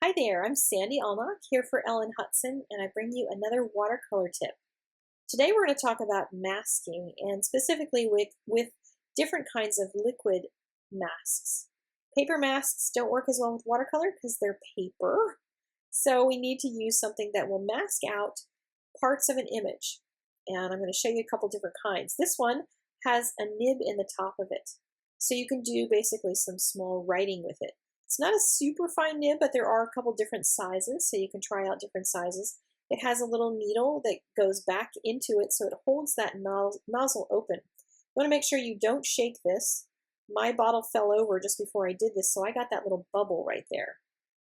Hi there, I'm Sandy Almach here for Ellen Hudson, and I bring you another watercolor tip. Today we're going to talk about masking, and specifically with different kinds of liquid masks. Paper masks don't work as well with watercolor because they're paper, so we need to use something that will mask out parts of an image. And I'm going to show you a couple different kinds. This one has a nib in the top of it, so you can do basically some small writing with it. It's not a super fine nib, but there are a couple different sizes, so you can try out different sizes. It has a little needle that goes back into it, so it holds that nozzle open. You want to make sure you don't shake this. My bottle fell over just before I did this, so I got that little bubble right there.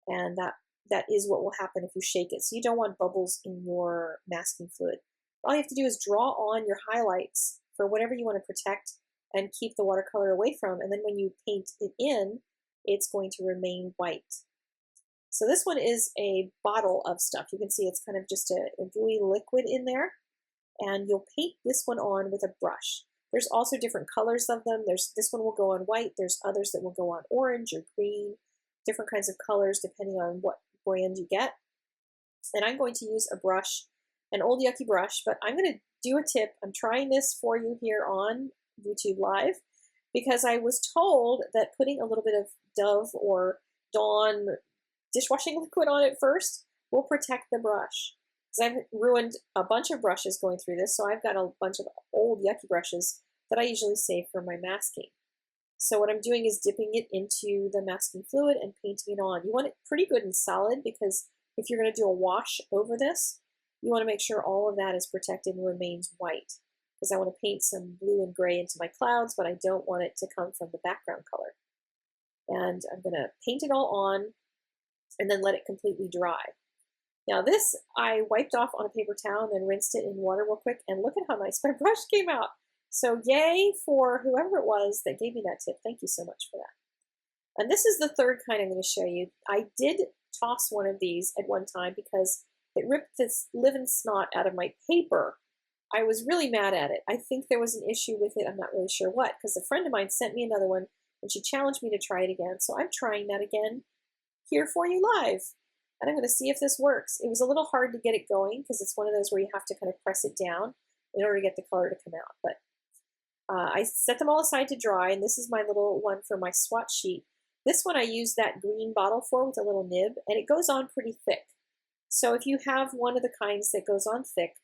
And that is what will happen if you shake it. So you don't want bubbles in your masking fluid. All you have to do is draw on your highlights for whatever you want to protect and keep the watercolor away from, and then when you paint it in, it's going to remain white. So this one is a bottle of stuff. You can see it's kind of just a gooey liquid in there, and you'll paint this one on with a brush. There's also different colors of them. This one will go on white. There's others that will go on orange or green, different kinds of colors depending on what brand you get. And I'm going to use a brush, an old yucky brush, but I'm going to do a tip. I'm trying this for you here on YouTube Live, because I was told that putting a little bit of Dove or Dawn dishwashing liquid on it first will protect the brush. Because I've ruined a bunch of brushes going through this, so I've got a bunch of old yucky brushes that I usually save for my masking. So what I'm doing is dipping it into the masking fluid and painting it on. You want it pretty good and solid, because if you're going to do a wash over this, you want to make sure all of that is protected and remains white. Because I want to paint some blue and gray into my clouds, but I don't want it to come from the background color. And I'm going to paint it all on and then let it completely dry. Now this I wiped off on a paper towel and then rinsed it in water real quick, and look at how nice my brush came out. So yay for whoever it was that gave me that tip. Thank you so much for that. And this is the third kind I'm going to show you. I did toss one of these at one time because it ripped this living snot out of my paper. I was really mad at it. I think there was an issue with it. I'm not really sure what, because a friend of mine sent me another one and she challenged me to try it again. So I'm trying that again here for you live. And I'm going to see if this works. It was a little hard to get it going because it's one of those where you have to kind of press it down in order to get the color to come out. But I set them all aside to dry, and this is my little one for my swatch sheet. This one I used that green bottle for with a little nib, and it goes on pretty thick. So if you have one of the kinds that goes on thick,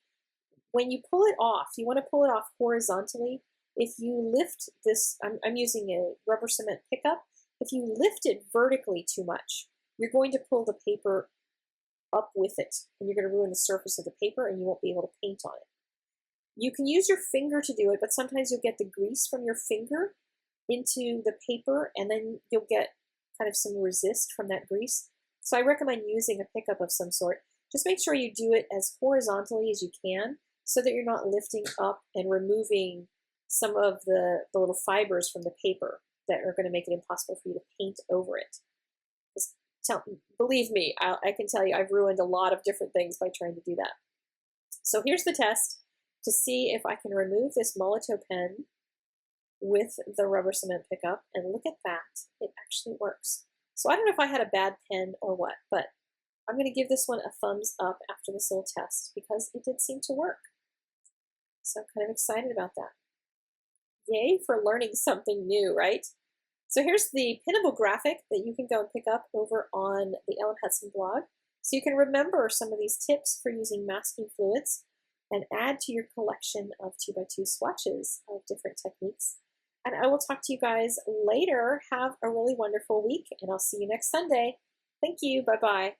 when you pull it off, you want to pull it off horizontally. If you lift this, I'm using a rubber cement pickup. If you lift it vertically too much, you're going to pull the paper up with it, and you're going to ruin the surface of the paper, and you won't be able to paint on it. You can use your finger to do it, but sometimes you'll get the grease from your finger into the paper, and then you'll get kind of some resist from that grease. So I recommend using a pickup of some sort. Just make sure you do it as horizontally as you can so that you're not lifting up and removing some of the little fibers from the paper that are going to make it impossible for you to paint over it. Believe me, I can tell you I've ruined a lot of different things by trying to do that. So here's the test to see if I can remove this Molotow pen with the rubber cement pickup, and look at that, it actually works. So I don't know if I had a bad pen or what, but I'm going to give this one a thumbs up after this little test because it did seem to work. So I'm kind of excited about that. Yay for learning something new, right? So here's the pinnable graphic that you can go and pick up over on the Ellen Hudson blog. So you can remember some of these tips for using masking fluids and add to your collection of 2x2 swatches of different techniques. And I will talk to you guys later. Have a really wonderful week, and I'll see you next Sunday. Thank you. Bye-bye.